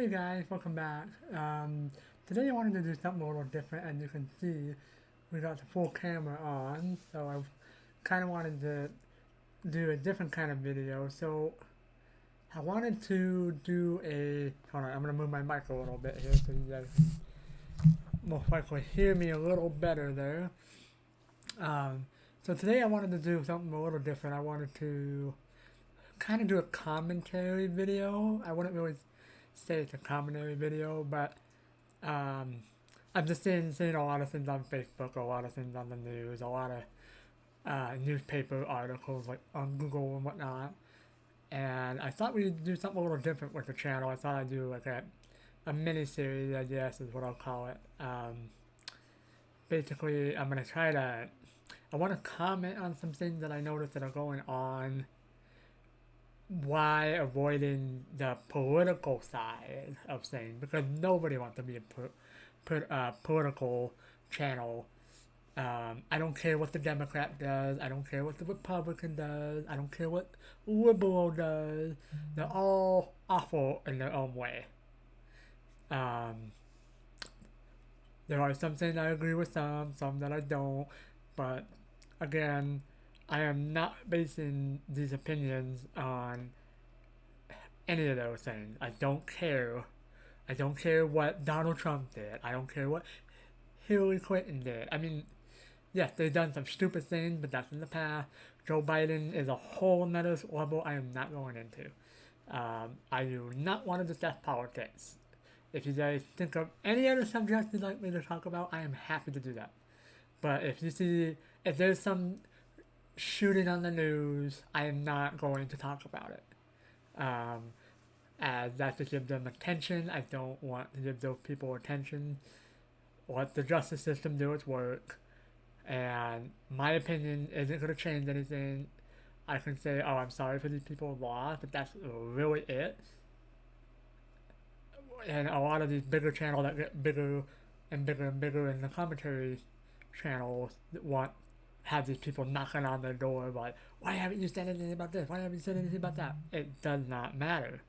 Hey guys, welcome back. Today I wanted to do something a little different. As you can see, we got the full camera on, so I kind of wanted to do a different kind of video. So I wanted to do a, hold on, I'm going to move my mic a little bit here so you guys can most likely hear me a little better there. Um, so today I wanted to do something a little different. I wanted to kind of do a commentary video. I wouldn't really say it's a commentary video, but Um, I'm just seeing a lot of things on Facebook, a lot of things on the news, a lot of newspaper articles like on Google and whatnot. And I thought we'd do something a little different with the channel. I thought I'd do like a mini series, I guess is what I'll call it. Basically, I'm gonna try to. I want to comment on some things that I noticed that are going on why avoiding the political side of things because nobody wants to be a political channel. I don't care what the Democrat does. I don't care what the Republican does. I don't care what liberal does. They're all awful in their own way. Um, there are some things I agree with some that I don't. But again, I am not basing these opinions on any of those things. I don't care. I don't care what Donald Trump did. I don't care what Hillary Clinton did. I mean, yes, they've done some stupid things, but that's in the past. Joe Biden is a whole nother level I am not going into. I do not want to discuss politics. If you guys think of any other subject you'd like me to talk about, I am happy to do that. But if there's some shooting on the news, I am not going to talk about it. Um, as that to give them attention. I don't want to give those people attention. Let the justice system do its work. And my opinion isn't going to change anything. I can say, oh, I'm sorry for these people lost, but that's really it. And a lot of these bigger channels that get bigger and bigger and bigger in the commentary channels that want have these people knocking on their door like, why haven't you said anything about this? Why haven't you said anything about that? It does not matter.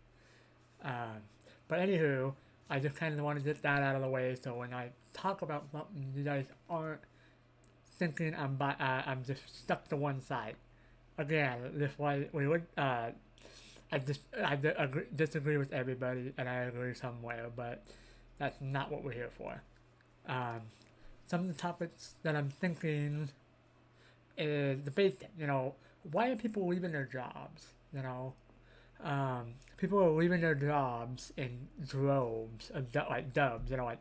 Um, but anywho, I just kind of want to get that out of the way so when I talk about something, you guys aren't thinking I'm just stuck to one side. Again, this way we would disagree with everybody and I agree somewhere, but that's not what we're here for. Um, some of the topics that I'm thinking is the basic. Why are people leaving their jobs? People are leaving their jobs in droves, like dubs, like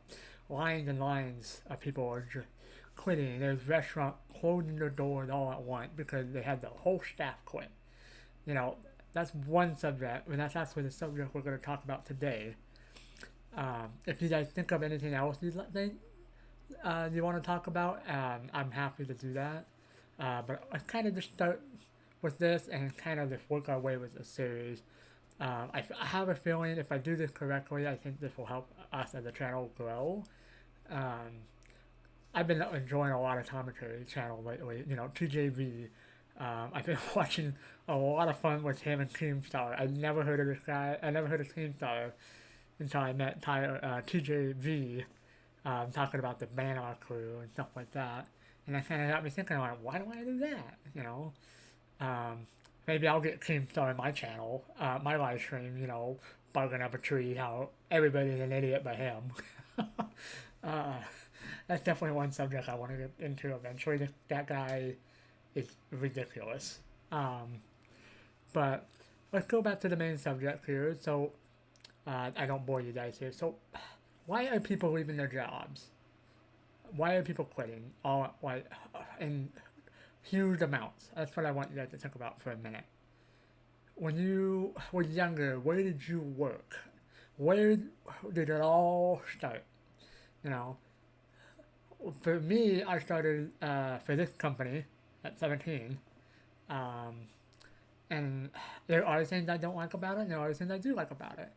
lines and lines of people are just quitting. There's restaurants closing their doors all at once because they had the whole staff quit. You know, that's one subject, and that's actually the subject we're going to talk about today. If you guys think of anything else you want to talk about, I'm happy to do that. But I kind of just start with this and kind of just work our way with the series. I have a feeling if I do this correctly, I think this will help us as a channel grow. Um, I've been enjoying a lot of commentary channel lately. TJV. I've been watching a lot of fun with him and Keemstar. I never heard of this guy. I never heard of Keemstar until I met TJV talking about the Banner crew and stuff like that. And that kind of got me thinking, like, why do I do that? Um, maybe I'll get Keemstar in my channel, my live stream, bugging up a tree how everybody's an idiot but him. uh, that's definitely one subject I want to get into eventually. That guy is ridiculous. But let's go back to the main subject here. So I don't bore you guys here. So why are people leaving their jobs? Why are people quitting? All like in huge amounts. That's what I want you guys to think about for a minute. When you were younger, where did you work? Where did it all start? You know, for me, I started for this company at 17. Um, and there are things I don't like about it, and there are things I do like about it.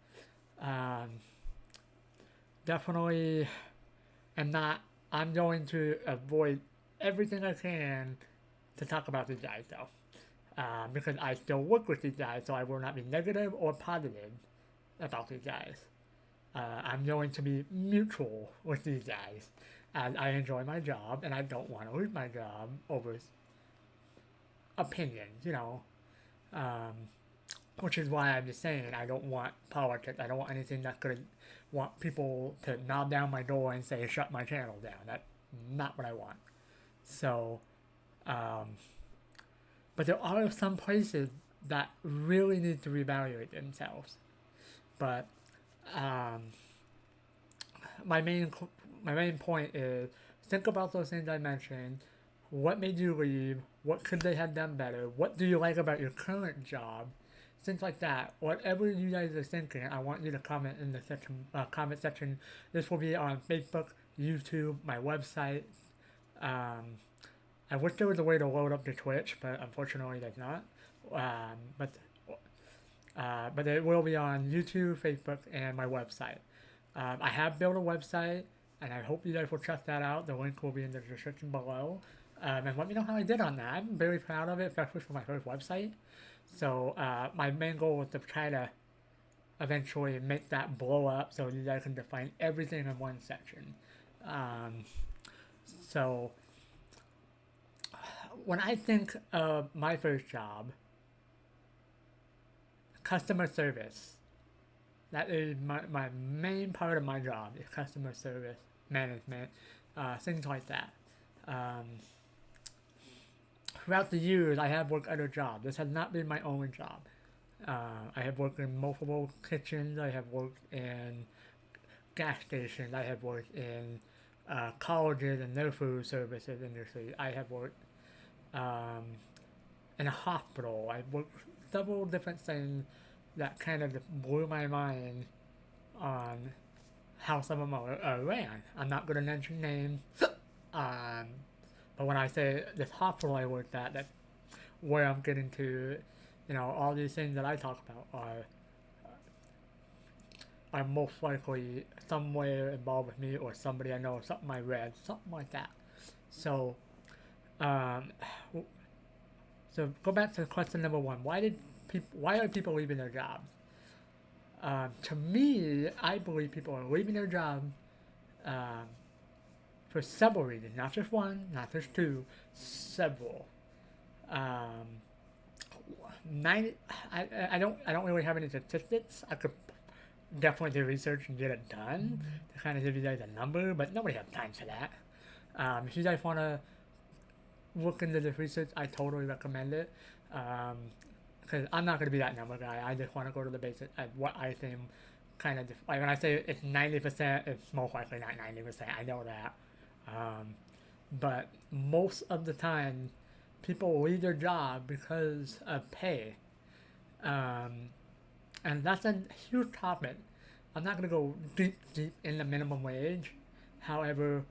Um, Definitely am not, I'm going to avoid everything I can to talk about these guys though. Because I still work with these guys, so I will not be negative or positive about these guys. I'm going to be mutual with these guys, as I enjoy my job and I don't want to lose my job over opinions, um, which is why I'm just saying I don't want politics. I don't want anything that's going to want people to knock down my door and say shut my channel down. That's not what I want. So, um, but there are some places that really need to reevaluate themselves. But um, my main my main point is think about those things I mentioned. What made you leave? What could they have done better? What do you like about your current job? Things like that. Whatever you guys are thinking, I want you to comment in the comment section. This will be on Facebook, YouTube, my website. Um, I wish there was a way to load up to Twitch, but unfortunately there's not. Um, but but it will be on YouTube, Facebook, and my website. I have built a website, and I hope you guys will check that out. The link will be in the description below. And let me know how I did on that. I'm very proud of it, especially for my first website. So my main goal was to try to eventually make that blow up so you guys can define everything in one section. Um, so when I think of my first job, customer service, that is my main part of my job is customer service management, things like that. Um, Throughout the years, I have worked other jobs. This has not been my only job. I have worked in multiple kitchens. I have worked in gas stations. I have worked in colleges and their food services industry. I have worked um, in a hospital. I've worked several different things that kind of just blew my mind on how some of them ran. I'm not going to mention names, um, but when I say this hospital I worked at, that's where I'm getting to, all these things that I talk about are most likely somewhere involved with me or somebody I know, something I read, something like that. So, um, so go back to question number one. Why are people leaving their jobs? To me, I believe people are leaving their job um, for several reasons, not just one, not just two, several. Um, 90, I don't really have any statistics. I could definitely do research and get it done to kind of give you guys a number, but nobody has time for that. If you guys want to look into this research, I totally recommend it. Because I'm not going to be that number guy. I just want to go to the basics at what I think kind of like when I say it's 90%, it's most likely not 90%. I know that, um, but most of the time, people leave their job because of pay, um, and that's a huge topic. I'm not going to go deep in the minimum wage. However,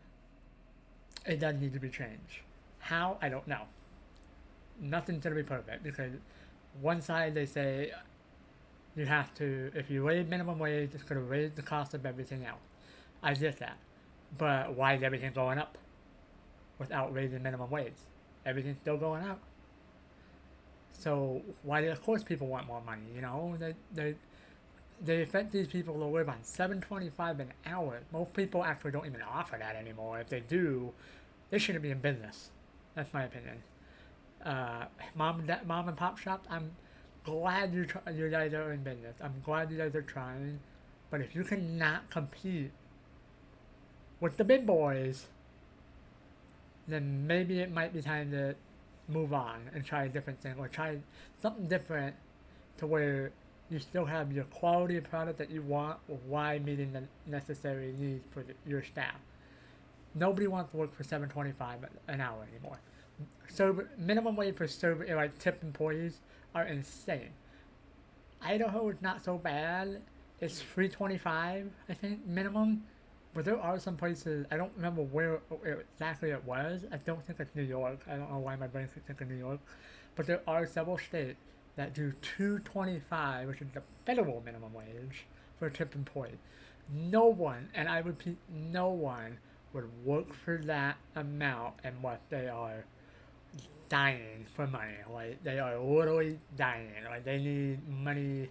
it does need to be changed. How I don't know. Nothing's going to be perfect because one side they say you have to, if you raise minimum wage, it's going to raise the cost of everything else. I get that. But why is everything going up without raising minimum wage? Everything's still going up. So why? Of course, people want more money. They expect these people to live on $7.25 an hour. Most people actually don't even offer that anymore. If they do, they shouldn't be in business. That's my opinion. Mom and pop shops. I'm glad you guys are in business. I'm glad you guys are trying, but if you cannot compete with the big boys, then maybe it might be time to move on and try a different thing or try something different to where you still have your quality product that you want while meeting the necessary needs for your staff. Nobody wants to work for $7.25 an hour anymore. So minimum wage for like tip employees are insane. Idaho is not so bad. It's $3.25 I think minimum, but there are some places I don't remember where exactly it was. I don't think it's New York. I don't know why my brain's thinking New York, but there are several states that do $2.25, which is the federal minimum wage for a tip employee. No one, and I repeat, no one would work for that amount and what they are dying for money. Like they are literally dying. Like they need money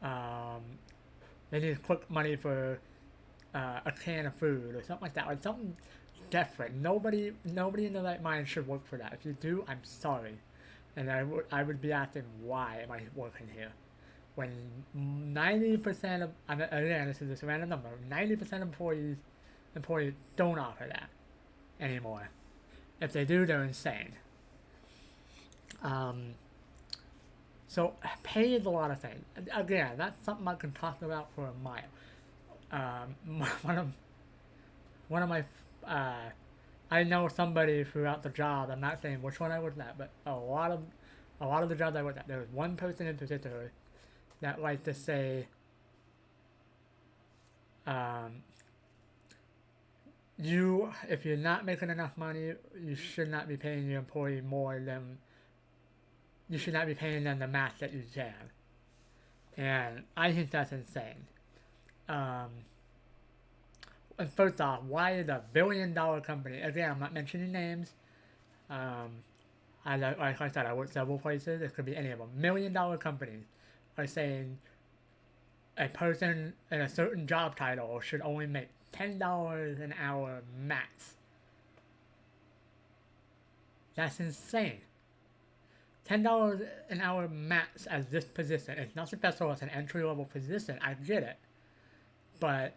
um, they need quick money for a can of food or something like that, like something different. Nobody in their right mind should work for that. If you do, I'm sorry, and I would be asking why am I working here when 90% of, again, this is just a random number, 90% of employees don't offer that anymore. If they do, they're insane. Um, so pay is a lot of things. Again, that's something I can talk about for a mile. One of my I know somebody throughout the job. I'm not saying which one I worked at, but a lot of the jobs I worked at, there was one person in particular that liked to say, um, if you're not making enough money, you should not be paying your employee more than you should not be paying them the max that you can. And I think that's insane. Um, and first off, why is a $1 billion company? Again, I'm not mentioning names. Um, like I said, I work several places. It could be any of them. $1 million companies are saying a person in a certain job title should only make $10 an hour max. That's insane. $10 an hour max as this position. It's not successful as an entry level position. I get it, but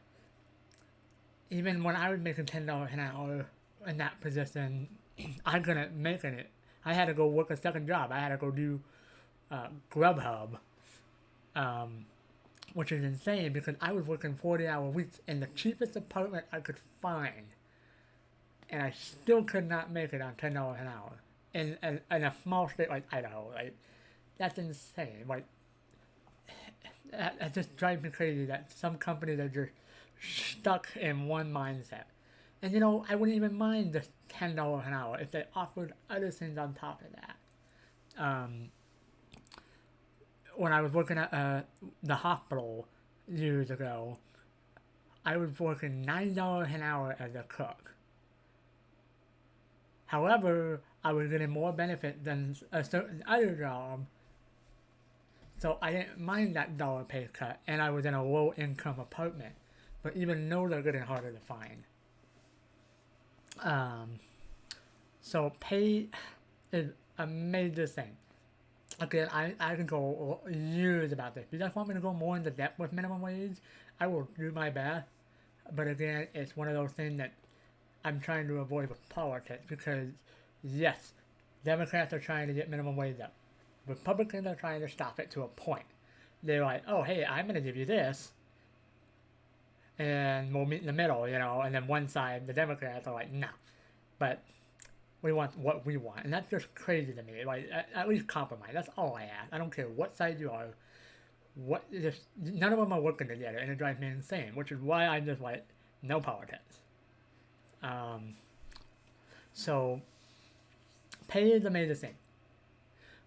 even when I was making $10 an hour in that position, I couldn't make it. I had to go work a second job. I had to go do Grubhub, which is insane because I was working 40-hour weeks in the cheapest apartment I could find, and I still could not make it on $10 an hour in a small state like Idaho. Like, that's insane. Like, that just drives me crazy that some companies are just stuck in one mindset. And I wouldn't even mind the $10 an hour if they offered other things on top of that. When I was working at the hospital years ago, I was working $9 an hour as a cook. However, I was getting more benefit than a certain other job, so I didn't mind that dollar pay cut, and I was in a low income apartment. But even those are getting harder to find. So pay is a major thing. Again, I can go years about this. If you guys want me to go more into depth with minimum wage, I will do my best. But again, it's one of those things that I'm trying to avoid with politics because, yes, Democrats are trying to get minimum wage up. Republicans are trying to stop it to a point. They're like, oh, hey, I'm going to give you this, and we'll meet in the middle, and then one side, the Democrats are like, no. But we want what we want, and that's just crazy to me. Like, at least compromise. That's all I ask. I don't care what side you are. None of them are working together, and it drives me insane, which is why I'm just like, no politics. So, pay is a major thing.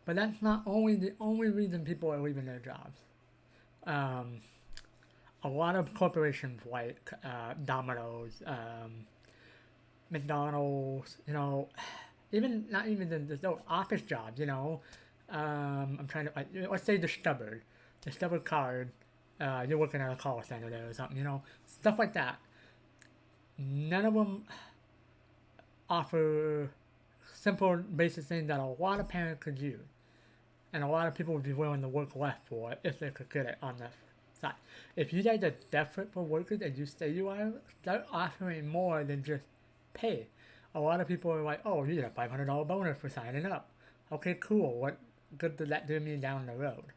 But that's not the only reason people are leaving their jobs. A lot of corporations like Domino's, McDonald's, even not even the office jobs, I'm trying to, let's say the Stubber card, you're working at a call center there or something, stuff like that. None of them offer simple basic things that a lot of parents could use. And a lot of people would be willing to work less for it if they could get it on the side. If you guys are desperate for workers and you say you are, start offering more than just pay. A lot of people are like, oh, you get a $500 bonus for signing up. Okay, cool. What good did that do me down the road?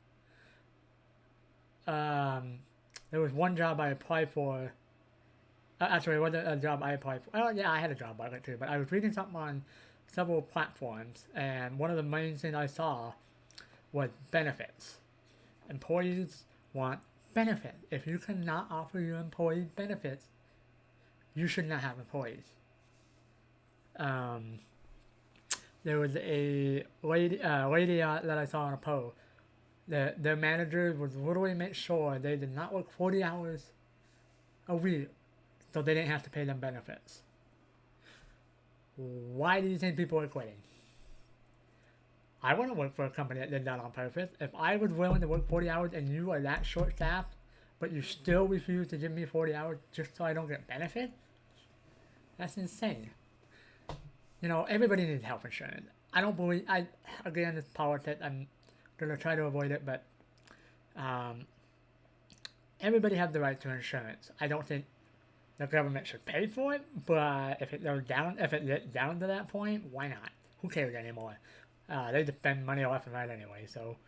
There was one job I applied for. Actually, it wasn't a job I applied for. Oh, yeah, I had a job market too, but I was reading something on several platforms, and one of the main things I saw was benefits. Employees want benefits. If you cannot offer your employees benefits, you should not have employees. There was a lady that I saw on a post. Their manager would literally make sure they did not work 40 hours a week so they didn't have to pay them benefits. Why do you think people are quitting? I want to work for a company that did that on purpose. If I was willing to work 40 hours and you are that short-staffed, but you still refuse to give me 40 hours just so I don't get benefits? That's insane. You know, everybody needs health insurance. I don't believe, again, it's politics. I'm going to try to avoid it, but um, everybody has the right to insurance. I don't think the government should pay for it, but if it gets down to that point, why not? Who cares anymore? They spend money left and right anyway, so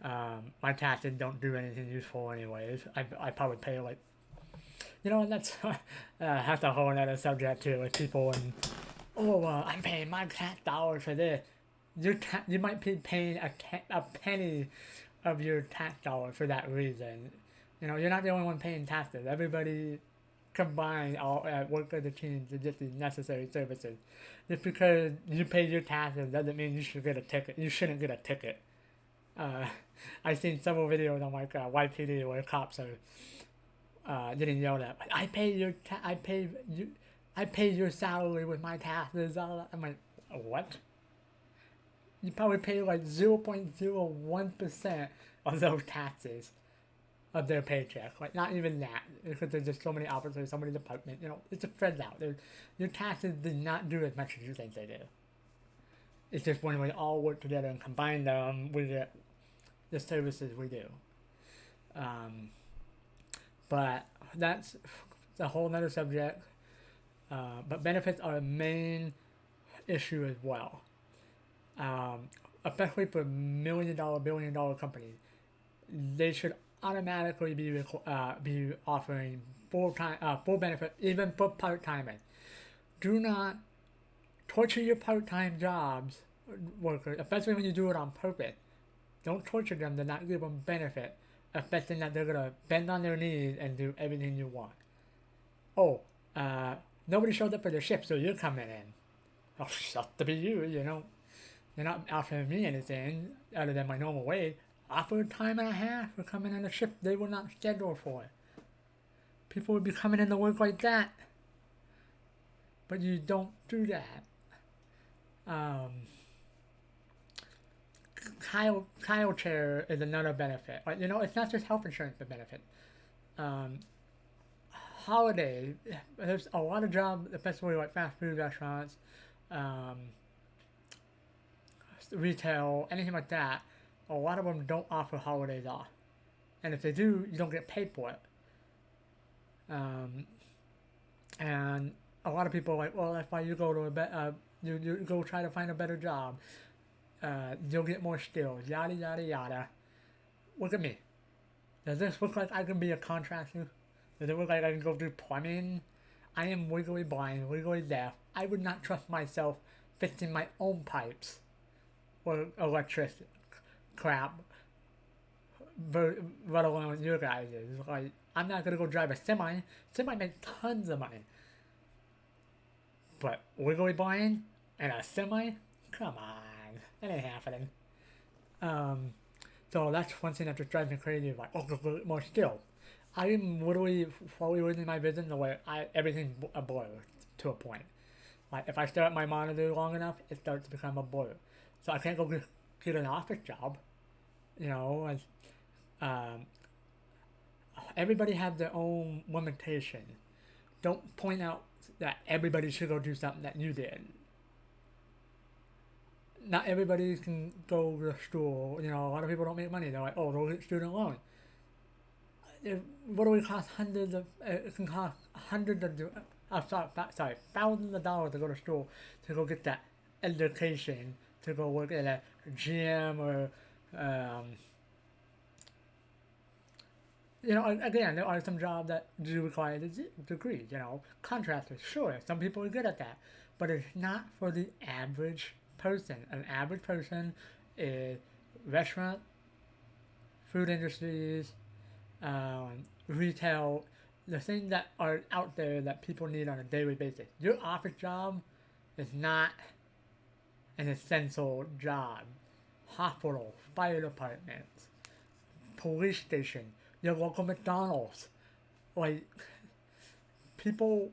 my taxes don't do anything useful anyways. I probably pay like, you know, that's that's a whole other subject too with people and, oh, I'm paying my tax dollars for this. You might be paying a penny of your tax dollar for that reason. You know, you're not the only one paying taxes. Everybody combined all work as a team to get the necessary services. Just because you pay your taxes doesn't mean you should get a ticket. You shouldn't get a ticket. I've seen several videos on like YPD where cops are getting yelled at. Like, I pay your salary with my taxes. I'm like, what? You probably pay like 0.01% of those taxes of their paycheck. Like, not even that. Because there's just so many officers, so many departments. You know, it's spread out. Your taxes do not do as much as you think they do. It's just when we all work together and combine them, we get the services we do. But that's a whole nother subject. But benefits are a main issue as well. Especially for $1 million, $1 billion companies, they should automatically be offering full benefit, even for part timers. Do not torture your part time jobs workers, especially when you do it on purpose. Don't torture them to not give them benefit, expecting that they're gonna bend on their knees and do everything you want. Oh, nobody showed up for their shift, so you're coming in. Oh, sucks to be you, you know. They're not offering me anything other than my normal wage. Offer time and a half for coming in a shift they were not scheduled for. People would be coming into work like that. But you don't do that. Child care is another benefit. Like, you know, it's not just health insurance for benefit. Holiday, there's a lot of jobs, especially like fast food restaurants, retail, anything like that. A lot of them don't offer holidays off, and if they do, you don't get paid for it. And a lot of people are like, well, that's why you go to you go try to find a better job. You'll get more skills. Yada yada yada. Look at me. Does this look like I can be a contractor? Does it look like I can go do plumbing? I am legally blind, legally deaf. I would not trust myself fixing my own pipes or electricity crap, let alone you guys. Like, I'm not gonna go drive a semi. Semi makes tons of money. But legally blind and a semi? Come on. That ain't happening. So that's one thing that just drives me crazy. Like, oh, more skill. I am literally fully losing my vision the way everything's a blur to a point. Like, if I stare at my monitor long enough, it starts to become a blur. So I can't go get an office job. You know, everybody has their own limitation. Don't point out that everybody should go do something that you did. Not everybody can go to school. You know, a lot of people don't make money. They're like, oh, go get student loan. It literally costs hundreds of. It can cost hundreds of. Thousands of dollars to go to school to go get that education to go work at a gym or. You know, again, there are some jobs that do require a degree. You know, contractors, sure, some people are good at that, but it's not for the average person. An average person is restaurant, food industries, retail, the things that are out there that people need on a daily basis. Your office job is not an essential job. Hospital, fire departments, police station, your local McDonald's. Like, people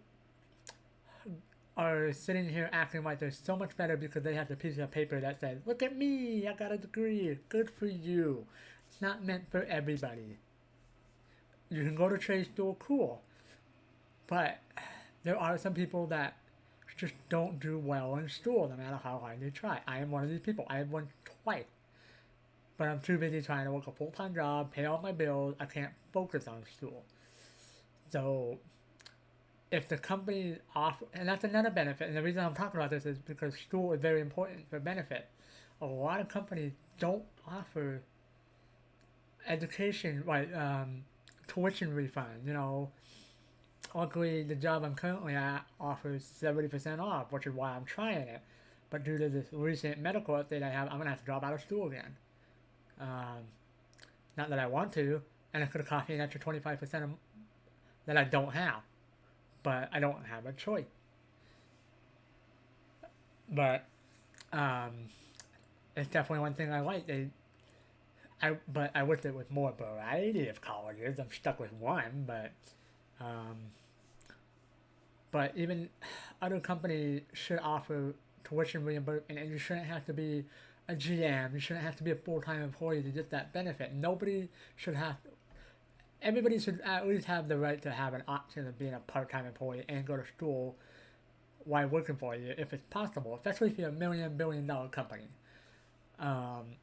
are sitting here acting like they're so much better because they have the piece of paper that says, look at me, I got a degree, good for you. It's not meant for everybody. You can go to trade school, cool. But there are some people that just don't do well in school no matter how hard they try. I am one of these people. I have won twice. But I'm too busy trying to work a full time job, pay all my bills. I can't focus on school. So if the company offer, and that's another benefit, and the reason I'm talking about this is because school is very important for benefit. A lot of companies don't offer education, like tuition refund. Luckily the job I'm currently at offers 70% off, which is why I'm trying it. But due to this recent medical update I have, I'm gonna have to drop out of school again. Um, Not that I want to, and it could have cost me an extra 25% that I don't have, but I don't have a choice. But um, it's definitely one thing I like. But I wish there was more variety of colleges. I'm stuck with one, um, but even other companies should offer tuition reimbursement, and you shouldn't have to be a GM. You shouldn't have to be a full-time employee to get that benefit. Nobody should have. Everybody should at least have the right to have an option of being a part-time employee and go to school while working for you if it's possible, especially if you're a $1 billion company. Um,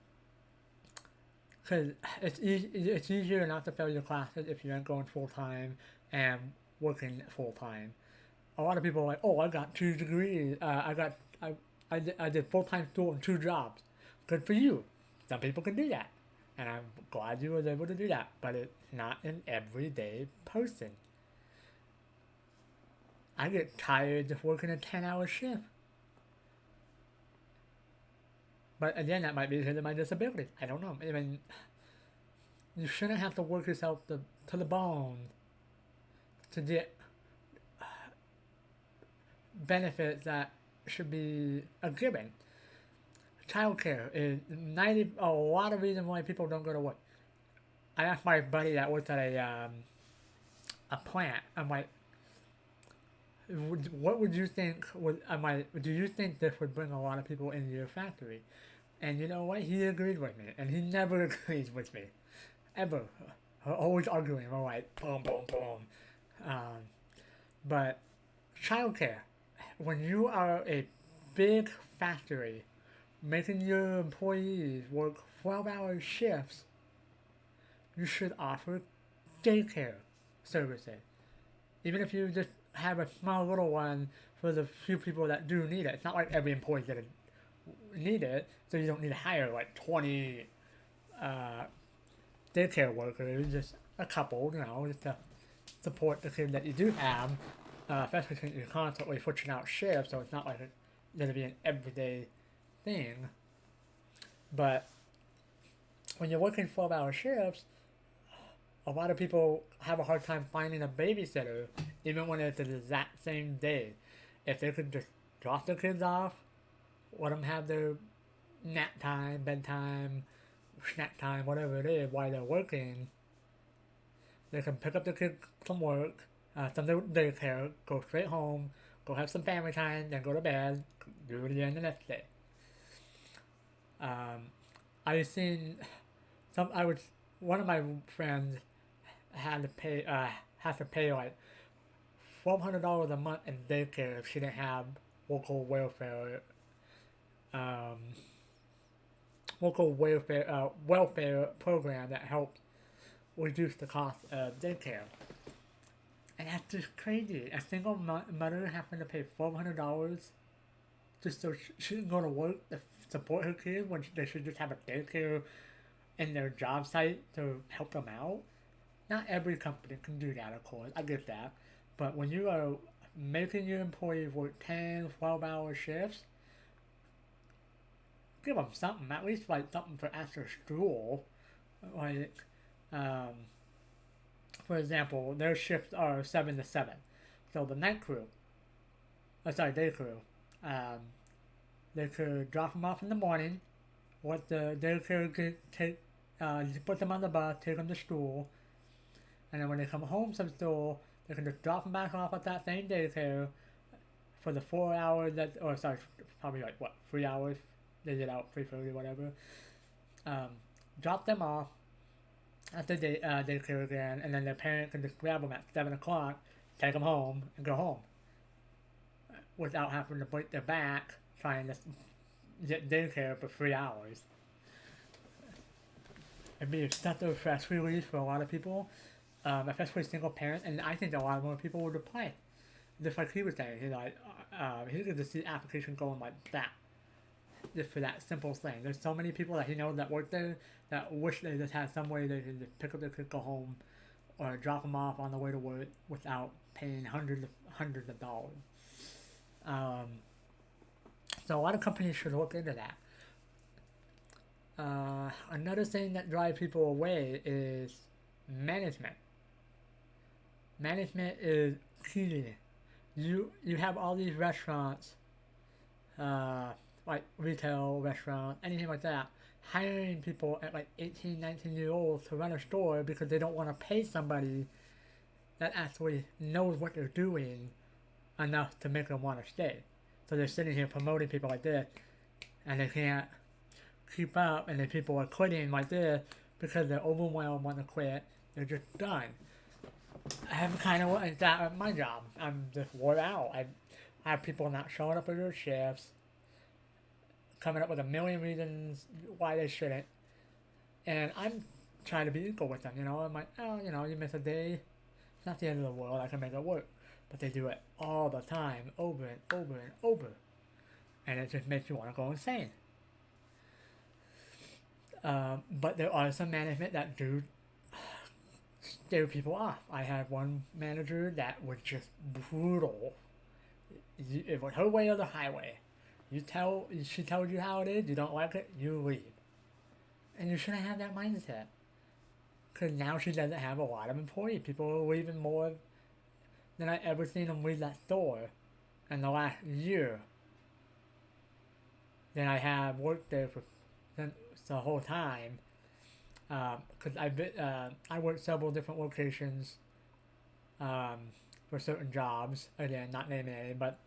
because it's easier not to fail your classes if you're going full time and working full time. A lot of people are like, oh, I got 2 degrees. I did full time school and 2 jobs. Good for you. Some people can do that, and I'm glad you was able to do that. But it's not an everyday person. I get tired of working a 10-hour shift. But again, that might be because of my disability. I don't know. I mean, you shouldn't have to work yourself to the bone to get benefits that should be a given. Childcare is 90. A lot of reasons why people don't go to work. I asked my buddy that works at a plant. I'm like, what would you think? Do you think this would bring a lot of people into your factory? And you know what? He agreed with me, and he never agrees with me, ever. We're always arguing. We're like boom, boom, boom. Um, but childcare, when you are a big factory, making your employees work 12-hour shifts, you should offer daycare services. Even if you just have a small little one for the few people that do need it. It's not like every employee's gonna need it, so you don't need to hire like 20 uh, daycare workers, just a couple, just to support the kids that you do have, especially since you're constantly switching out shifts, so it's not like it's going to be an everyday thing. But when you're working 12-hour shifts, a lot of people have a hard time finding a babysitter, even when it's the exact same day. If they could just drop their kids off, let them have their nap time, bedtime, snack time, whatever it is, while they're working, they can pick up the kids from work, some daycare, go straight home, go have some family time, then go to bed, do it again the next day. Um, I've seen one of my friends had to pay like $1,200 a month in daycare if she didn't have local welfare um, welfare program that helped reduce the cost of daycare. And that's just crazy. A single mother having to pay $1,200 just so she can go to work to support her kids when they should just have a daycare in their job site to help them out. Not every company can do that, of course. I get that. But when you are making your employees work 10, 12-hour shifts, give them something, at least like something for after school. Like, um, for example, their shifts are 7 to 7. So the day crew, um, they could drop them off in the morning, let the daycare put them on the bus, take them to school, and then when they come home from school, they can just drop them back off at that same daycare for the 4 hours probably like 3 hours. They get out 3:30, whatever. Drop them off, after daycare again, and then their parent can just grab them at 7 o'clock, take them home, and go home without having to break their back trying to get daycare for 3 hours. It'd be such a stress relief for a lot of people, especially single parents, and I think a lot more people would apply. Just like he was saying, he could just see application going like that, just for that simple thing. There's so many people that he knows that work there that wish they just had some way they could just pick up their kid, go home, or drop them off on the way to work without paying hundreds of dollars. Um, so a lot of companies should look into that. Another thing that drives people away is management. Management is key. You have all these restaurants, uh, like retail restaurants, anything like that, hiring people at like 18, 19 years old to run a store because they don't want to pay somebody that actually knows what they're doing enough to make them want to stay. So they're sitting here promoting people like this, and they can't keep up, and then people are quitting like this because they're overwhelmed, want to quit. They're just done. I have kind of like that at my job. I'm just wore out. I have people not showing up for their shifts, coming up with a million reasons why they shouldn't, and I'm trying to be equal with them. I'm like, oh, you miss a day, it's not the end of the world. I can make it work. But they do it all the time, over and over and over, and it just makes you want to go insane. But there are some management that do scare people off. I had one manager that was just brutal. It was her way or the highway. She tells you how it is. You don't like it, you leave. And you shouldn't have that mindset. Because now she doesn't have a lot of employees. People are leaving more than I ever seen them leave that store in the last year. Than I have worked there for the whole time. Because I worked several different locations um, for certain jobs. Again, not naming any, but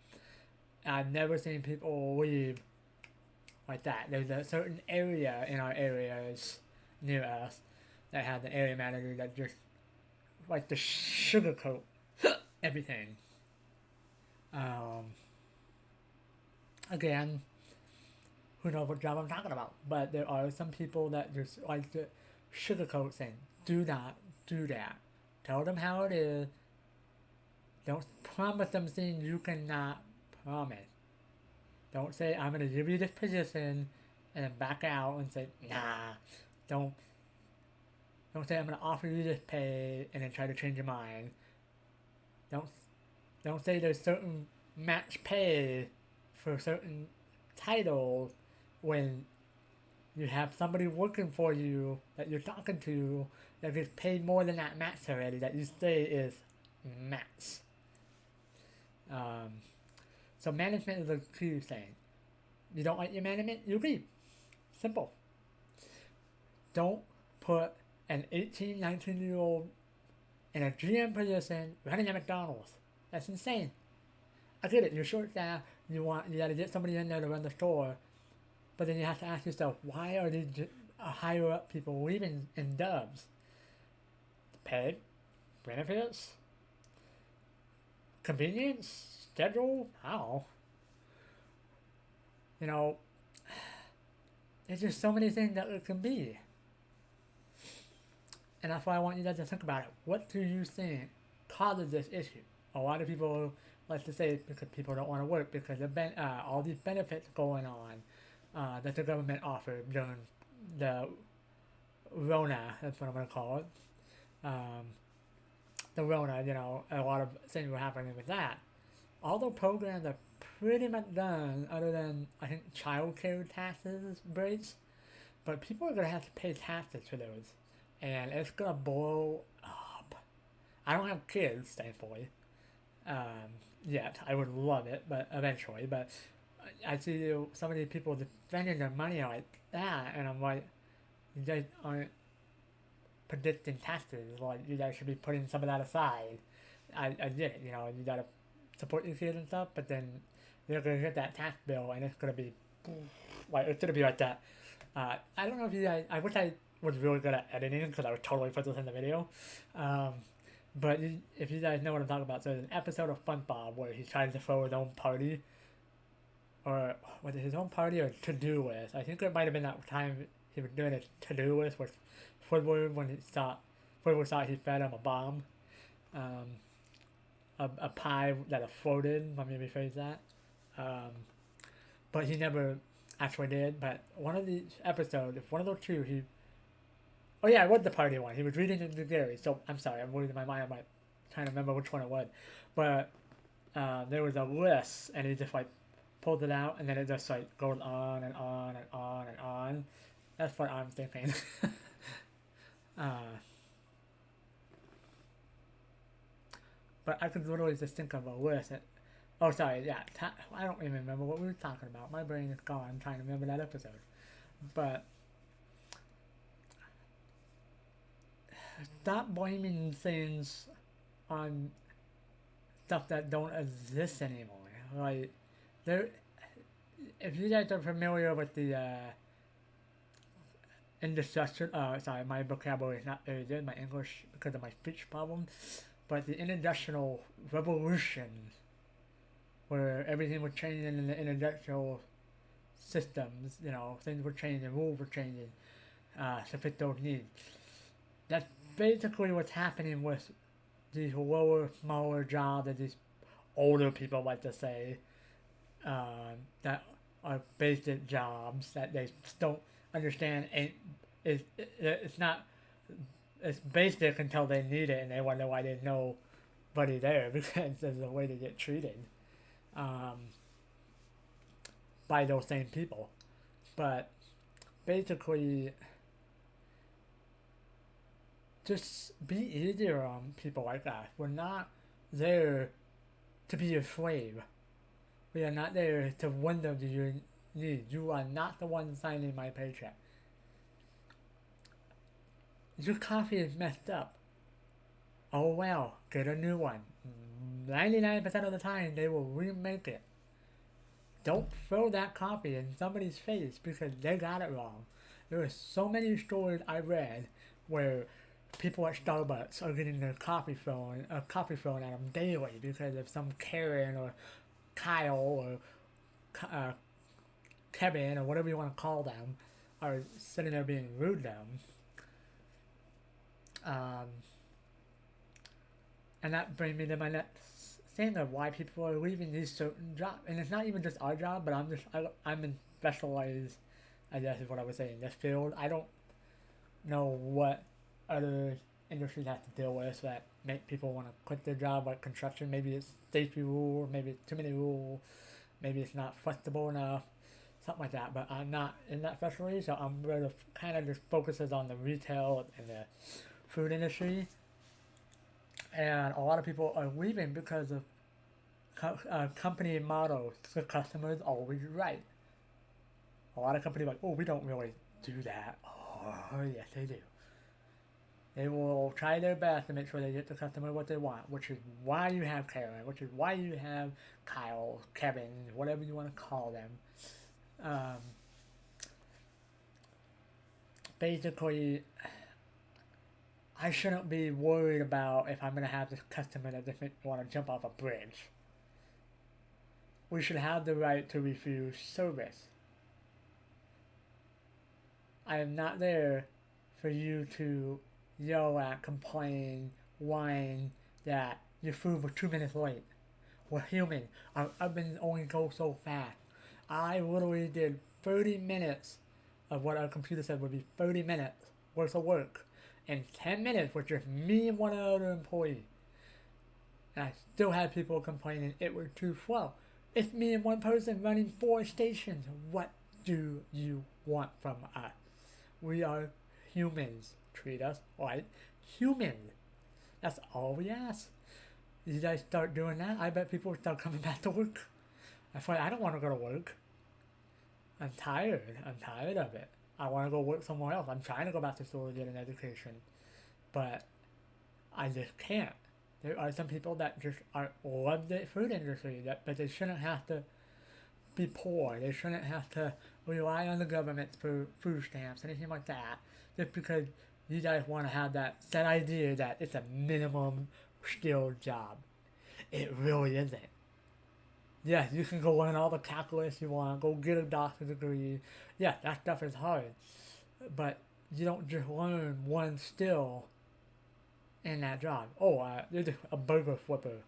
I've never seen people leave like that. There's a certain area in our areas near us that had the area manager that just like to sugarcoat everything. Um, Again, who knows what job I'm talking about? But there are some people that just like to sugarcoat things. Do not do that. Tell them how it is. Don't promise them things you cannot promise. Don't say I'm gonna give you this position and then back out and say nah. Don't don't say I'm gonna offer you this pay and then try to change your mind. Don't don't say there's certain match pay for certain titles when you have somebody working for you that you're talking to that gets paid more than that match already that you say is match. Um, so management is a key thing. You don't like your management, you leave. Simple. Don't put an 18, 19-year-old in a GM position running at McDonald's. That's insane. I get it, you're short staffed, you gotta get somebody in there to run the store, but then you have to ask yourself, why are these higher up people leaving in dubs? Pay, benefits, convenience, schedule, how? You know, there's just so many things that it can be. And that's why I want you guys to think about it. What do you think causes this issue? A lot of people like to say it's because people don't want to work because of all these benefits going on that the government offered during the Rona, that's what I'm going to call it. Um, the Rona, a lot of things were happening with that. All the programs are pretty much done other than, I think, child care taxes breaks. But people are going to have to pay taxes for those. And it's going to blow up. I don't have kids, thankfully, yet. I would love it, but eventually. But I see so many people spending their money like that, and I'm like, you guys aren't predicting taxes. Like, you guys should be putting some of that aside. I get it, you gotta support your kids and stuff, but then you're gonna get that tax bill, and it's gonna be like that. I don't know if you guys. I wish I was really good at editing because I would totally put this in the video. Um, but if you guys know what I'm talking about, so there's an episode of SpongeBob where he tries to throw his own party, or was it his own party or to-do list? I think it might have been that time he was doing a to-do list with Squidward when Squidward thought he fed him a bomb, um, a pie that exploded. Let me rephrase that. Um, but he never actually did. But one of these episodes, if one of those two, he oh yeah, it was the party one. He was reading it to Gary. So I'm sorry, I'm losing my mind. I'm like trying to remember which one it was. But there was a list, and he just like pulled it out, and then it just like goes on and on and on and on. That's what I'm thinking. uh, but I could literally just think of a list. Oh, sorry, yeah. I don't even remember what we were talking about. My brain is gone. I'm trying to remember that episode. But stop blaming things on stuff that don't exist anymore. Like, there, if you guys are familiar with the industrial, sorry, my vocabulary is not very good, my English, because of my speech problem, but the industrial revolution, where everything was changing in the industrial systems, things were changing, rules were changing, to fit those needs. That's basically what's happening with these lower, smaller jobs that these older people like to say, that are basic jobs that they don't understand. Ain't it's not it's basic until they need it, and they wonder why there's nobody there because there's a way to get treated, um, by those same people. But basically, just be easier on people like that. We're not there to be a slave. We are not there to wonder to your needs. You are not the one signing my paycheck. Your coffee is messed up. Oh well, get a new one. 99% of the time, they will remake it. Don't throw that coffee in somebody's face because they got it wrong. There are so many stories I read where people at Starbucks are getting their coffee thrown at them daily because of some Karen or Kyle or uh, Kevin or whatever you want to call them are sitting there being rude to them. Um, and that brings me to my next thing of why people are leaving these certain jobs. And it's not even just our job, but I'm in specialized, I guess is what I was saying, this field. I don't know what other industries have to deal with that make people want to quit their job, like construction. Maybe it's safety rule, maybe it's too many rules, maybe it's not flexible enough, something like that. But I'm not in that specialty, so I'm really kind of just focuses on the retail and the food industry. And a lot of people are leaving because of company motto: the customer is always right. A lot of companies are like, oh, we don't really do that. Oh, yes, they do. They will try their best to make sure they get the customer what they want, which is why you have Karen, which is why you have Kyle, Kevin, whatever you want to call them. Um, basically, I shouldn't be worried about if I'm going to have this customer that doesn't want to jump off a bridge. We should have the right to refuse service. I am not there for you to yell at, complain, whine that your food was 2 minutes late. We're human. Our ovens only go so fast. I literally did 30 minutes of what our computer said would be 30 minutes worth of work. And 10 minutes with just me and one other employee. And I still had people complaining it was too slow. It's me and one person running 4 stations. What do you want from us? We are humans. Treat us like humans. That's all we ask. You guys start doing that, I bet people will start coming back to work. That's why I don't want to go to work. I'm tired. I'm tired of it. I want to go work somewhere else. I'm trying to go back to school and get an education. But I just can't. There are some people that just love the food industry, but they shouldn't have to be poor. They shouldn't have to rely on the government for food stamps, anything like that, just because you guys want to have that idea that it's a minimum skilled job. It really isn't. Yes, you can go learn all the calculus you want, go get a doctor's degree. Yeah, that stuff is hard, but you don't just learn one skill in that job. Oh, they're just a burger flipper.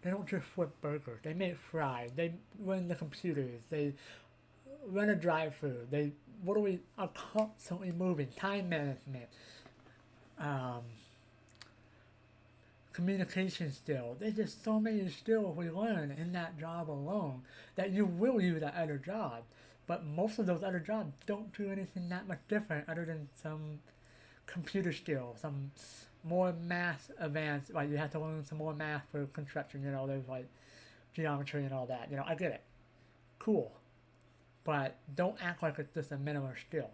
They don't just flip burgers. They make fries. They run the computers. They run a drive-through. They literally are constantly moving. Time management, um, communication skills. There's just so many skills we learn in that job alone that you will use at other jobs. But most of those other jobs don't do anything that much different other than some computer skills, some more math advanced. Like you have to learn some more math for construction. You know, there's like geometry and all that. You know, I get it. Cool. But don't act like it's just a minimum skill.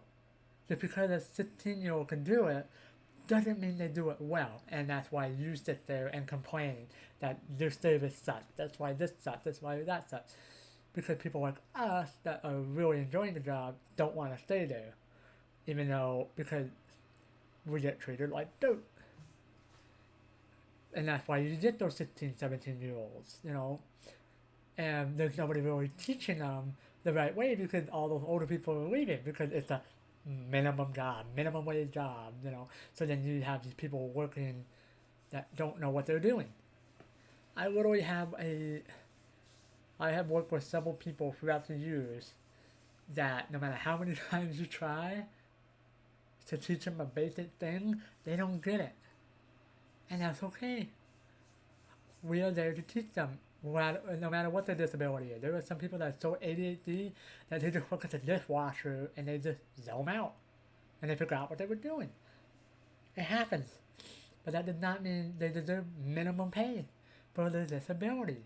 Just because a 16-year-old can do it doesn't mean they do it well. And that's why you sit there and complain that their service sucks. That's why this sucks. That's why that sucks. Because people like us that are really enjoying the job don't want to stay there. Even though, because we get treated like dirt. And that's why you get those 16, 17-year-olds, you know. And there's nobody really teaching them the right way because all those older people are leaving because it's a minimum job, minimum wage job, you know. So then you have these people working that don't know what they're doing. I literally I have worked with several people throughout the years that no matter how many times you try to teach them a basic thing, they don't get it. And that's okay. We are there to teach them, no matter what their disability is. There are some people that are so ADHD that they just look at the dishwasher and they just zone out. And they figure out what they were doing. It happens. But that does not mean they deserve minimum pay for their disability.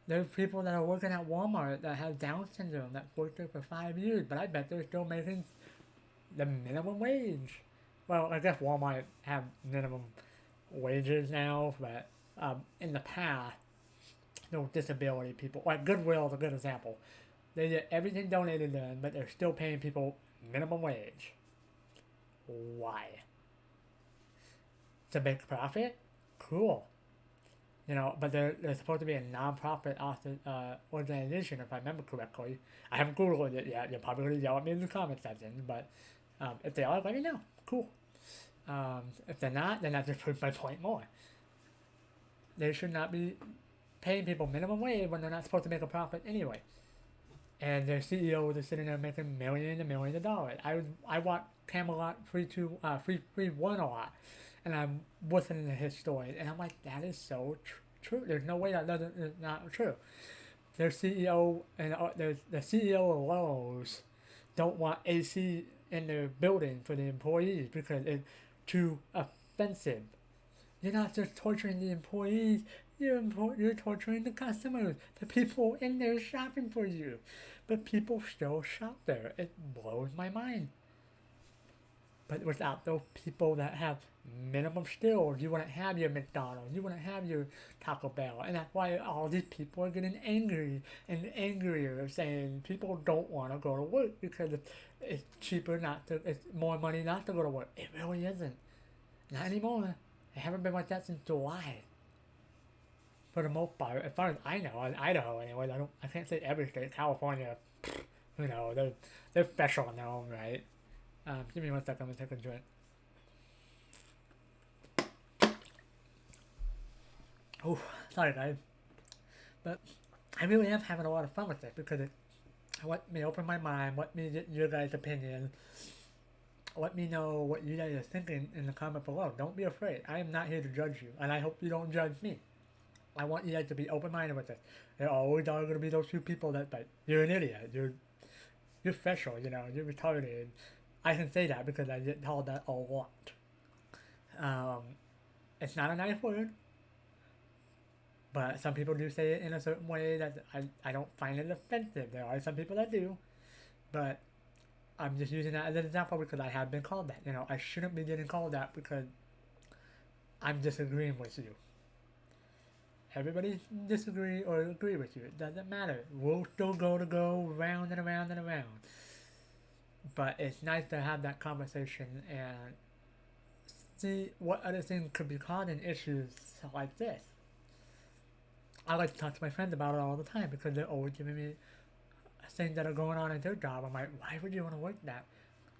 There's people that are working at Walmart that have Down syndrome that worked there for 5 years, but I bet they're still making the minimum wage. Well, I guess Walmart have minimum wages now, but in the past, no disability people, like Goodwill is a good example. They get everything donated to them, but they're still paying people minimum wage. Why? To make profit? Cool. You know, but they're supposed to be a non-profit organization, if I remember correctly. I haven't Googled it yet. You're probably going to yell at me in the comment section, but if they are, let me know. Cool. If they're not, then that just proves my point more. They should not be paying people minimum wage when they're not supposed to make a profit anyway. And their CEOs are sitting there making millions and millions of dollars. I watch Camelot 3-1 a lot, and I'm listening to his story, and I'm like, that is so true. There's no way that is not true. Their CEO and the CEO of Lowe's don't want AC in their building for the employees because it's too offensive. You're not just torturing the employees, you're torturing the customers, the people in there shopping for you. But people still shop there. It blows my mind. But without those people that have minimum skills, you wouldn't have your McDonald's, you wouldn't have your Taco Bell. And that's why all these people are getting angry and angrier, saying people don't want to go to work because it's cheaper it's more money not to go to work. It really isn't. Not anymore. It haven't been like that since July. For the most part, as far as I know, in Idaho anyway, I can't say every state. California, you know, they're special in their own right. Give me 1 second, I'm gonna take a drink. Oh, sorry guys. But I really am having a lot of fun with it because it let me open my mind, let me get your guys' opinion, let me know what you guys are thinking in the comment below. Don't be afraid. I am not here to judge you, and I hope you don't judge me. I want you guys to be open-minded with it. There always are going to be those few people that, like, you're an idiot, you're special, you know, you're retarded. I can say that because I get told that a lot. It's not a nice word, but some people do say it in a certain way that I don't find it offensive. There are some people that do, but I'm just using that as an example because I have been called that. You know, I shouldn't be getting called that because I'm disagreeing with you. everybody disagree or agree with you. It doesn't matter. We'll still go round and around and around. But it's nice to have that conversation and see what other things could be causing issues like this. I like to talk to my friends about it all the time because they're always giving me things that are going on in their job. I'm like, why would you want to work that?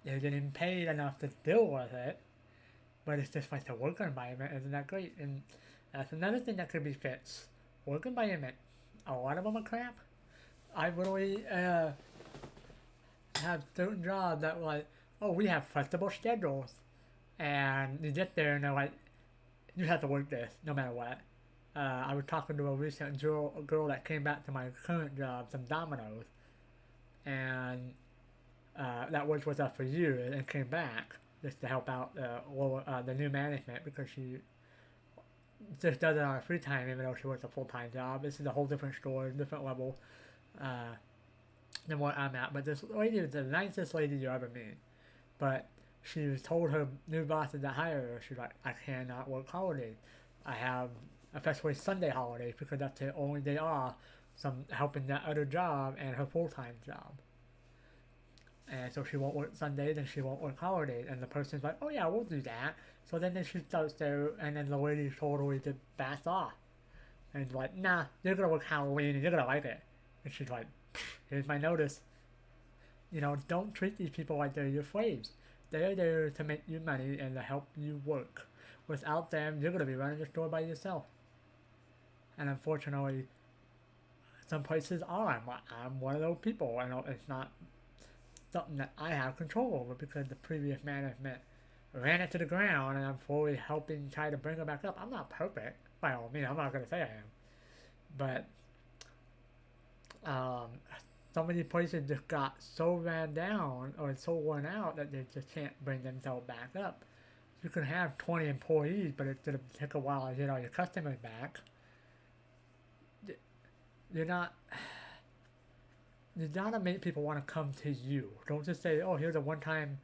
They're getting paid enough to deal with it, but it's just like the work environment isn't that great. And that's another thing that could be fixed. Work environment. A lot of them are crap. I literally have certain jobs that like, oh, we have flexible schedules, and you get there and they're like, you have to work this no matter what. I was talking to a recent girl that came back to my current job, some Domino's, and that worked with us for years and came back just to help out the new management because she just does it on her free time even though she works a full-time job. This is a whole different store, different level uh, than what I'm at. But this lady is the nicest lady you ever meet. But she was told her new bosses that hire her, she's like, I cannot work holidays. I have especially Sunday holidays because that's the only day off. So I'm helping that other job and her full-time job. And so she won't work Sundays and she won't work holidays. And the person's like, oh yeah, we'll do that. So then she starts there, and then the lady totally just backs off. And he's like, nah, you're gonna work Halloween and you're gonna like it. And she's like, here's my notice. You know, don't treat these people like they're your slaves. They're there to make you money and to help you work. Without them, you're gonna be running the store by yourself. And unfortunately, some places are. I'm one of those people. I know it's not something that I have control over because the previous management ran it to the ground and I'm fully helping try to bring it back up. I'm not perfect by all means. I'm not going to say I am. But um, so many places just got so ran down or so worn out that they just can't bring themselves back up. You can have 20 employees, but it's going to take a while to get all your customers back. You're not. You gotta make people want to come to you. Don't just say, "Oh, here's a one-time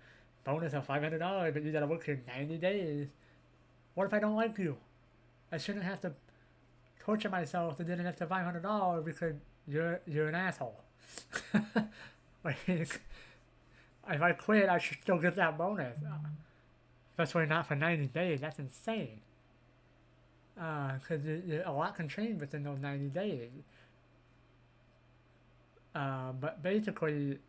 bonus of $500, but you gotta work here 90 days." What if I don't like you? I shouldn't have to torture myself to get an extra $500 because you're an asshole. Like, if I quit, I should still get that bonus. Especially not for 90 days. That's insane. Because a lot can change within those 90 days. But basically,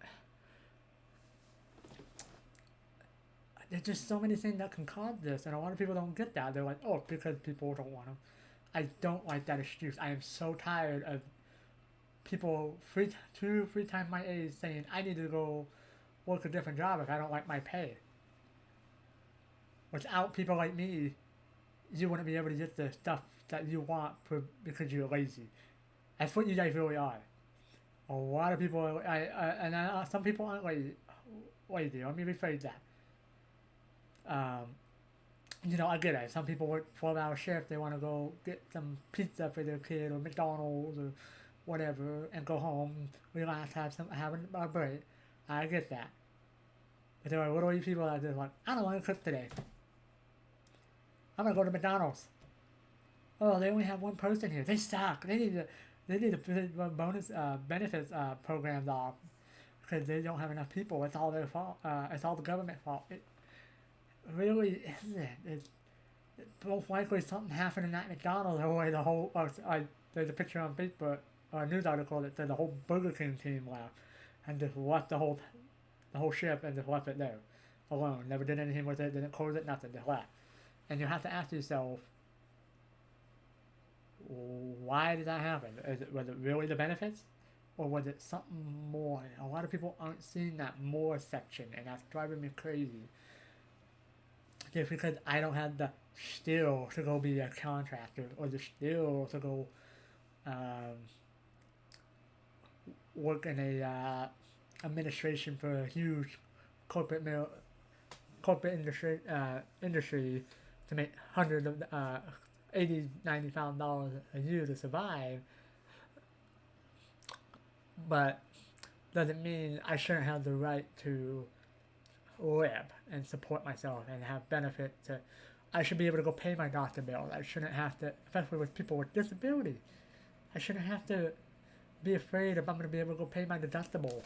there's just so many things that can cause this, and a lot of people don't get that. They're like, oh, because people don't want to. I don't like that excuse. I am so tired of people two, 3 times my age saying I need to go work a different job if I don't like my pay. Without people like me, you wouldn't be able to get the stuff that you want because you're lazy. That's what you guys really are. A lot of people, some people aren't lazy. Let me rephrase that. I get it. Some people work 12-hour shift. They want to go get some pizza for their kid or McDonald's or whatever and go home, relax, have a break. I get that. But there are literally people that are just like, I don't want to cook today. I'm gonna go to McDonald's. Oh, they only have one person here. They suck. They need the bonus benefits programs off because they don't have enough people. It's all their fault. It's all the government fault. It really isn't. It's most likely something happened in that McDonald's or the whole. There's a picture on Facebook or a news article that said the whole Burger King team left and just left the whole ship and just left it there alone. Never did anything with it. Didn't close it. Nothing. Just left. And you have to ask yourself, why did that happen? Was it really the benefits? Or was it something more? A lot of people aren't seeing that more section, and that's driving me crazy. Just because I don't have the skill to go be a contractor, or the skill to go work in a administration for a huge corporate industry to make hundreds of $80,000-$90,000 a year to survive, but doesn't mean I shouldn't have the right to live and support myself and have benefit to I should be able to go pay my doctor bills. I shouldn't have to, especially with people with disability. I shouldn't have to be afraid if I'm going to be able to go pay my deductible.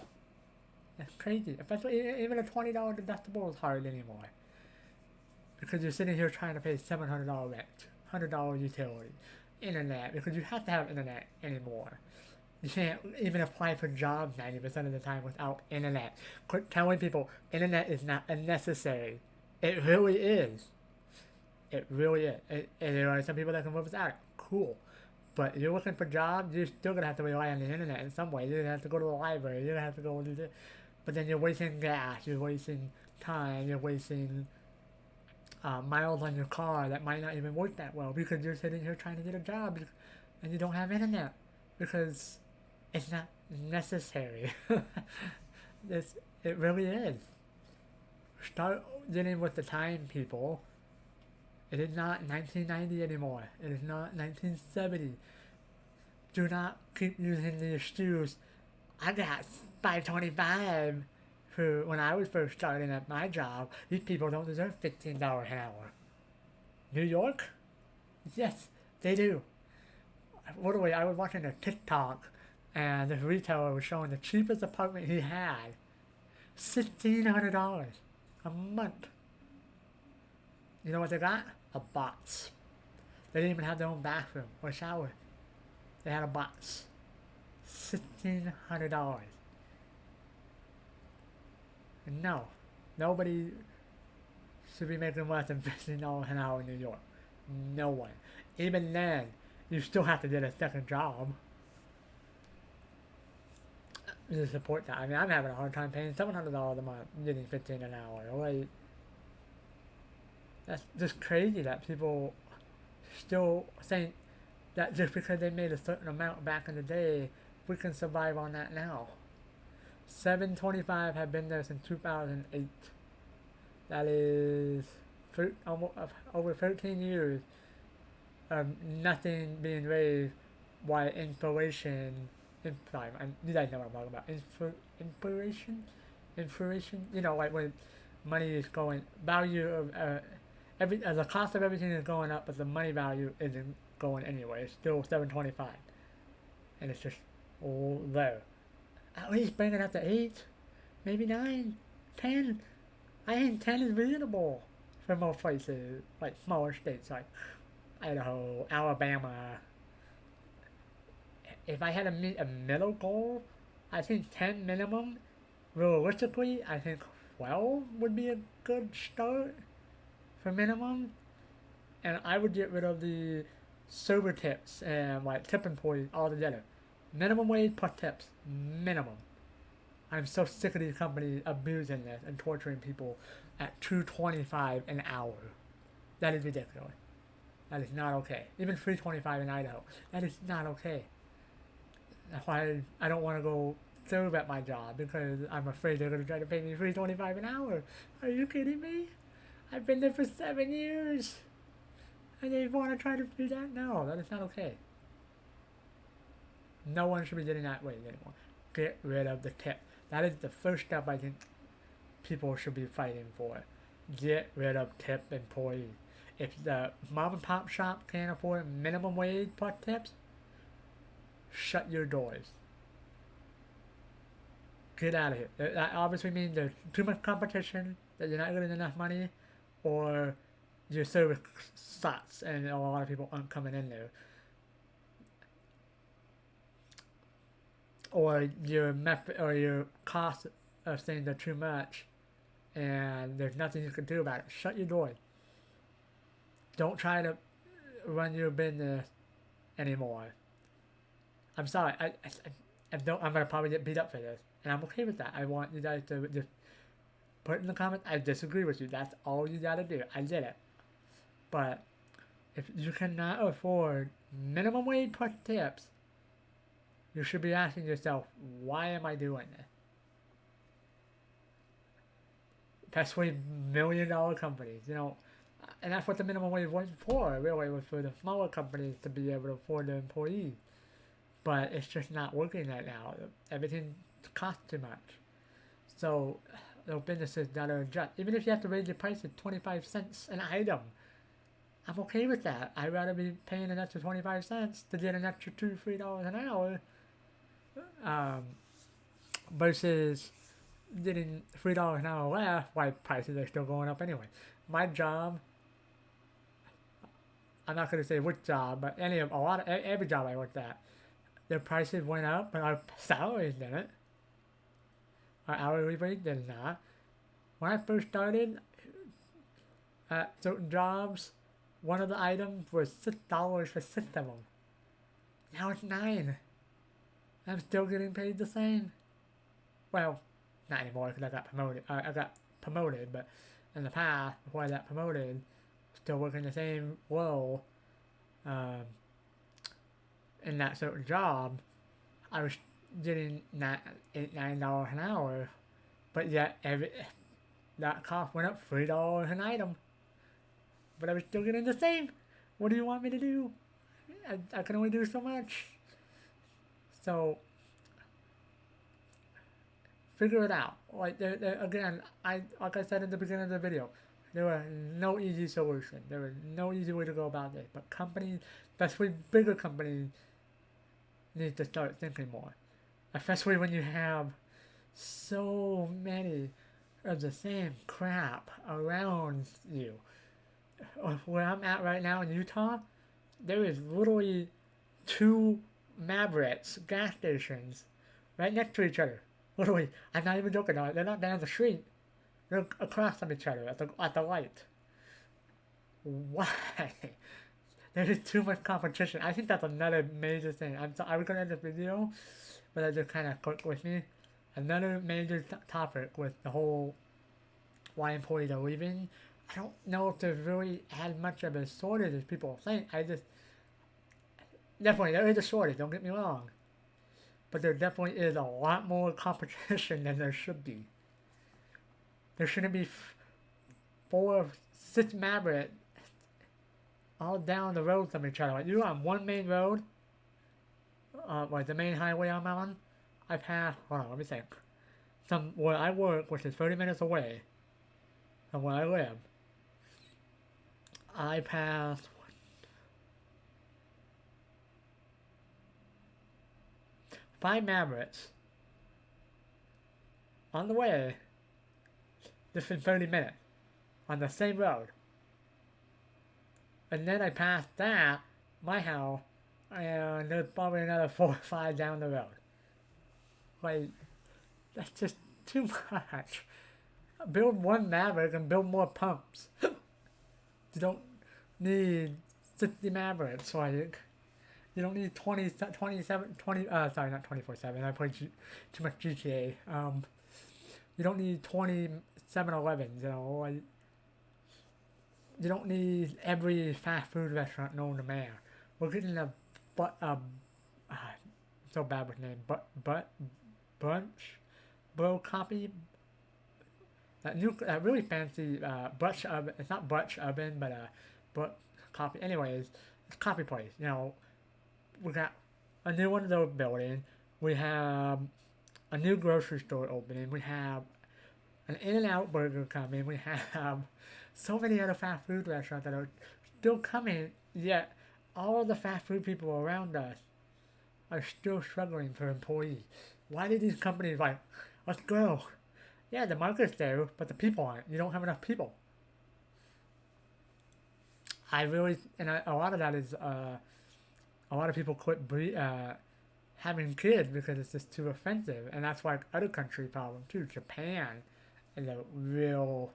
That's crazy. Especially even a $20 deductible is hard anymore. Because you're sitting here trying to pay $700 rent, $100 utility, internet, because you have to have internet anymore. You can't even apply for jobs 90% of the time without internet. Quit telling people internet is not necessary. It really is. It really is. And there are some people that can live without it. Cool. But if you're looking for jobs, you're still going to have to rely on the internet in some way. You're going to have to go to the library. You're going to have to go do this. But then you're wasting gas. You're wasting time. You're wasting miles on your car that might not even work that well because you're sitting here trying to get a job and you don't have internet because it's not necessary. It really is. Start dealing with the time, people. It is not 1990 anymore. It is not 1970. Do not keep using the excuse, I got 525 for when I was first starting at my job. These people don't deserve $15 an hour. New York? Yes, they do. Literally, I was watching a TikTok and this retailer was showing the cheapest apartment he had. $1,600 a month. You know what they got? A box. They didn't even have their own bathroom or shower. They had a box. $1,600. No. Nobody should be making less than $15 an hour in New York. No one. Even then, you still have to get a second job to support that. I mean, I'm having a hard time paying $700 a month, getting $15 an hour. Like, that's just crazy that people still think that just because they made a certain amount back in the day, we can survive on that now. 725 have been there since 2008. That is almost over 13 years of nothing being raised while inflation, sorry, you guys know what I'm talking about. Inflation, you know, like when money is going, value of, the cost of everything is going up, but the money value isn't going anywhere. It's still 725. And it's just all there. At least bring it up to 8, maybe 9, 10. I think 10 is reasonable for most places, like smaller states like Idaho, Alabama. If I had to meet a middle goal, I think 10 minimum. Realistically, I think 12 would be a good start for minimum. And I would get rid of the server tips and like tip employees altogether. Minimum wage plus tips. Minimum. I'm so sick of these companies abusing this and torturing people at $2.25 an hour. That is ridiculous. That is not okay. Even $3.25 in Idaho. That is not okay. That's why I don't want to go serve at my job because I'm afraid they're going to try to pay me $3.25 an hour. Are you kidding me? I've been there for 7 years. And they want to try to do that? No, that is not okay. No one should be getting that wage anymore. Get rid of the tip. That is the first step I think people should be fighting for. Get rid of tip employees. If the mom and pop shop can't afford minimum wage plus tips, shut your doors. Get out of here. That obviously means there's too much competition, that you're not getting enough money, or your service sucks and a lot of people aren't coming in there. Or your method or your cost of things are too much and there's nothing you can do about it. Shut your door. Don't try to run your business anymore. I'm sorry. I'm gonna probably get beat up for this, and I'm okay with that. I want you guys to just put in the comments. I disagree with you. That's all you gotta do. I get it. But if you cannot afford minimum wage plus tips, you should be asking yourself, why am I doing this? Especially $1 million companies, you know, and that's what the minimum wage was for, really, was for the smaller companies to be able to afford their employees. But it's just not working right now. Everything costs too much. So those businesses gotta adjust. Even if you have to raise your prices 25 cents an item, I'm okay with that. I'd rather be paying an extra 25 cents to get an extra $2, $3 an hour, um, versus getting $3 an hour less while prices are still going up anyway. My job, I'm not gonna say which job, but every job I worked at, their prices went up, but our salaries didn't. Our hourly rate did not. When I first started at certain jobs, one of the items was $6 for 6 of them. Now it's 9. I'm still getting paid the same. Well, not anymore because I got promoted. I got promoted, but in the past, before I got promoted, still working the same role um, in that certain job, I was getting $8, $9 an hour, but yet that cost went up $3 an item, but I was still getting the same. What do you want me to do? I can only do so much. So figure it out. Again, like I said in the beginning of the video, there were no easy solution. There was no easy way to go about this. But companies, especially bigger companies, need to start thinking more. Especially when you have so many of the same crap around you. Where I'm at right now in Utah, there is literally 2 Mavericks gas stations right next to each other. Literally, I'm not even joking. They're not down the street. They're across from each other at the light. Why? There is too much competition. I think that's another major thing. I was gonna end this video, but I just kind of clicked with me. Another major topic with the whole why employees are leaving. I don't know if there's really as much of a shortage as people think. Definitely there is a shortage. Don't get me wrong, but there definitely is a lot more competition than there should be. There shouldn't be 4 6 Mavericks all down the road from each other. Like you're on one main road, like the main highway I'm on. I pass. Hold on, let me think. Where I work, which is 30 minutes away from where I live, I pass 5 Mavericks on the way, just in 30 minutes, on the same road. And then I pass that, my house, and there's probably another 4 or 5 down the road. Like, that's just too much. Build one Maverick and build more pumps. You don't need 60 Mavericks, like, you don't need 27, 20, sorry, not 24/7, I played too much GTA. You don't need 20 7-Elevens, like, you don't need every fast food restaurant known to man. We're getting so bad with name, brunch, bro copy. That really fancy brunch oven. It's not brunch oven, but copy. Anyways, it's copy place. We got a new one of those building. We have a new grocery store opening. We have an In-N-Out burger coming. We have so many other fast food restaurants that are still coming, yet all of the fast food people around us are still struggling for employees. Why did these companies like, let's go? Yeah, the market's there, but the people aren't. You don't have enough people. A lot of that is, a lot of people quit having kids because it's just too offensive, and that's like other country problem too. Japan is a real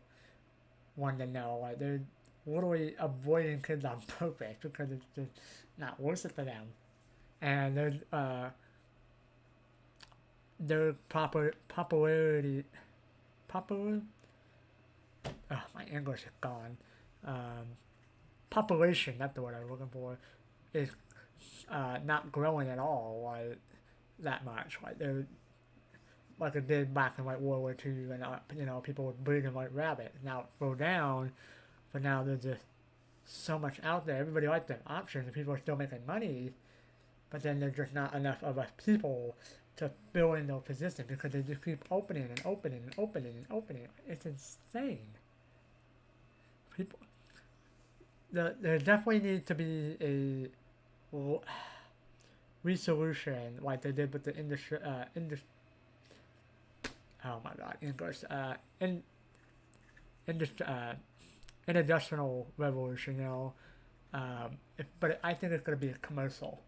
one to know. Like they're literally avoiding kids on purpose because it's just not worth it for them. And their popular, my English is gone. Population, that's the word I was looking for, is not growing at all, like that much. Like it did back in like World War II, and people were breeding like rabbits. Now it slowed down, but now there's just so much out there. Everybody likes them options, and people are still making money, but then there's just not enough of us people to fill in those positions because they just keep opening and opening and opening and opening. It's insane. People, there definitely needs to be a resolution like they did with the oh my god, English, industry, industrial revolution, but I think it's gonna be a commercial,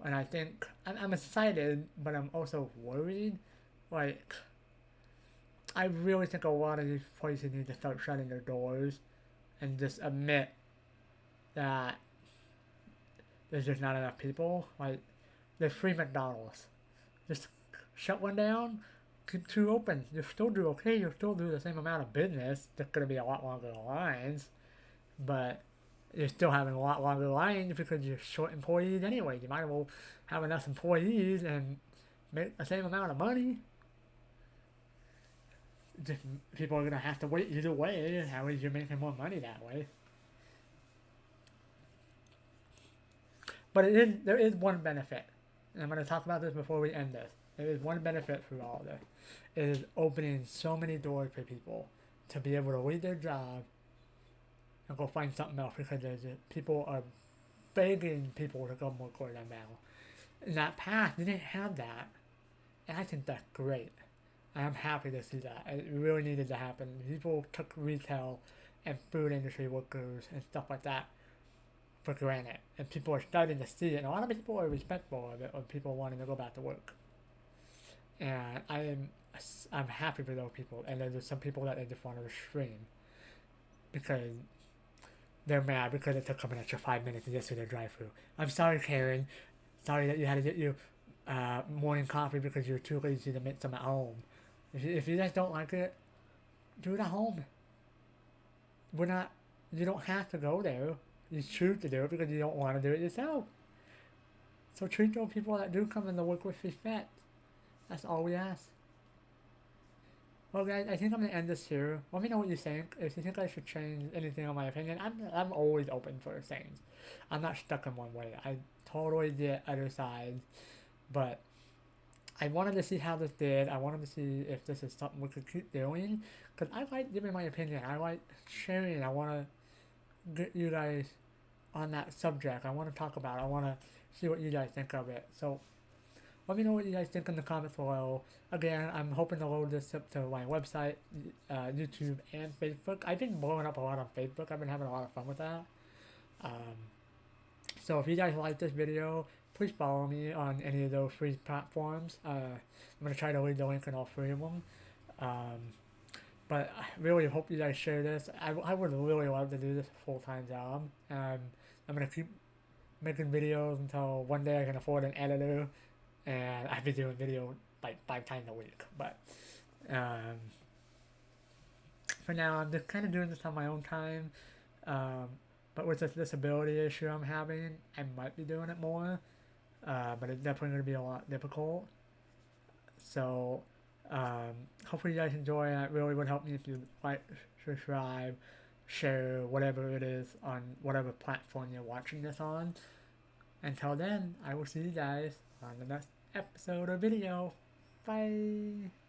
and I think I'm excited, but I'm also worried. Like, I really think a lot of these places need to start shutting their doors and just admit that there's just not enough people. Like, there's free McDonald's. Just shut one down, keep two open. You still do okay. You still do the same amount of business. There's gonna be a lot longer lines, but you're still having a lot longer lines because you're short employees anyway. You might as well have enough employees and make the same amount of money. Just people are gonna have to wait either way. How is you making more money that way? But there is one benefit, and I'm gonna talk about this before we end this. There is one benefit for all of this. It is opening so many doors for people to be able to leave their job and go find something else because people are begging people to come work for them now. In that past, they didn't have that, and I think that's great. I'm happy to see that. It really needed to happen. People took retail and food industry workers and stuff like that for granted, and people are starting to see it. And a lot of people are respectful of it, of people wanting to go back to work. And I'm happy for those people. And there's some people that they just want to restrain because they're mad because it took them an extra 5 minutes to get through their drive-through. I'm sorry, Karen. Sorry that you had to get your morning coffee because you're too lazy to make some at home. If you guys don't like it, do it at home. We're not. You don't have to go there. You choose to do it because you don't want to do it yourself. So treat those people that do come in to work with respect. That's all we ask. Well, guys, I think I'm gonna end this here. Let me know what you think. If you think I should change anything on my opinion, I'm always open for things. I'm not stuck in one way. I totally get other sides, but I wanted to see how this did. I wanted to see if this is something we could keep doing. Because I like giving my opinion. I like sharing. I want to get you guys on that subject. I want to talk about it. I want to see what you guys think of it. So let me know what you guys think in the comments below. Again, I'm hoping to load this up to my website, YouTube, and Facebook. I've been blowing up a lot on Facebook. I've been having a lot of fun with that. Um, so if you guys like this video, please follow me on any of those free platforms. I'm going to try to leave the link in all three of them. Um, but I really hope you guys share this. I would really love to do this full-time job. I'm going to keep making videos until one day I can afford an editor. And I've been doing video like 5 times a week. But for now, I'm just kind of doing this on my own time. Um, but with this disability issue I'm having, I might be doing it more. But it's definitely going to be a lot difficult. So, hopefully you guys enjoy. It really would help me if you like, subscribe, share, whatever it is on whatever platform you're watching this on. Until then, I will see you guys on the next episode or video. Bye!